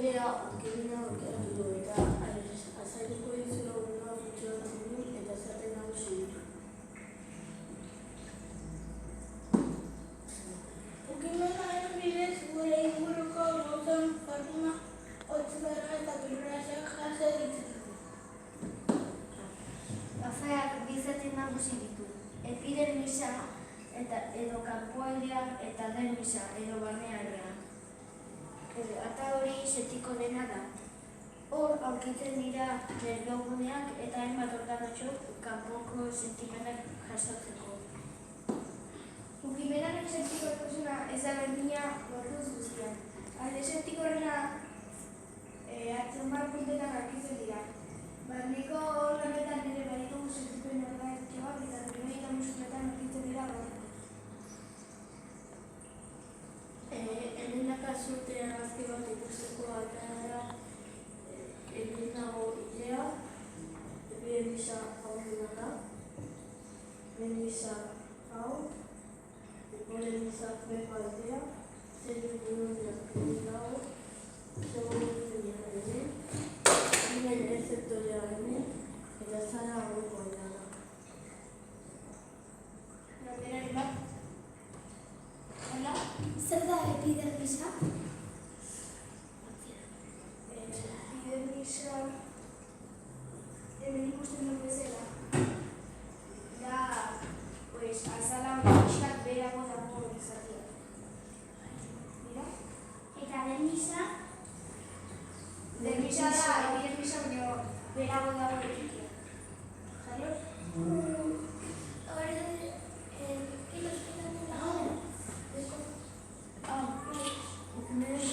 Ilea ukimena aukeratu du eta azalduko dizula nola funtzionatzen duen eta zertan nagusi ditu. Ukimenaren bidez gure inguruko gauzen jarduna hotzera eta birrazak jase ditzakegu. Gauzeak bi zati nagusi ditu. Epidermisa edo kanpoaldean eta dermisa edo barnealdean. Ata hori setiko dena da. Hor aurkitzen dira nervioguneak eta hainbat organotxo kanpoko sentimenak jasotzeko. Ukimenaren sentikotasuna ez da berdina gorputz guztian. Alde sentikorrena atzenbar puntetan aurkitzen dira. Barneko organetan ere baditugu sentipen organotxoak eta gure eta muskuletan aurkitzen dira barnetan. Hemenaka zurte argazki bat ikusteko atara egin dago ilea, epidermisa hau dena da, dermisa hau, epidermisa beko aldea, zelulioiak egin dago, zegoetan hemen, hemen errezeptorea hemen, eta zara hauko dena da. Galderari bat. Hola, zer da epidermisa? Epidermisa hemen ikusten duen bezala. Da, azala pixkat beherago dago izatea. Mira? Eta dermisa? Dermisa da epidermisa baino beherago dago ekitea. Jarioz? Ukimenaren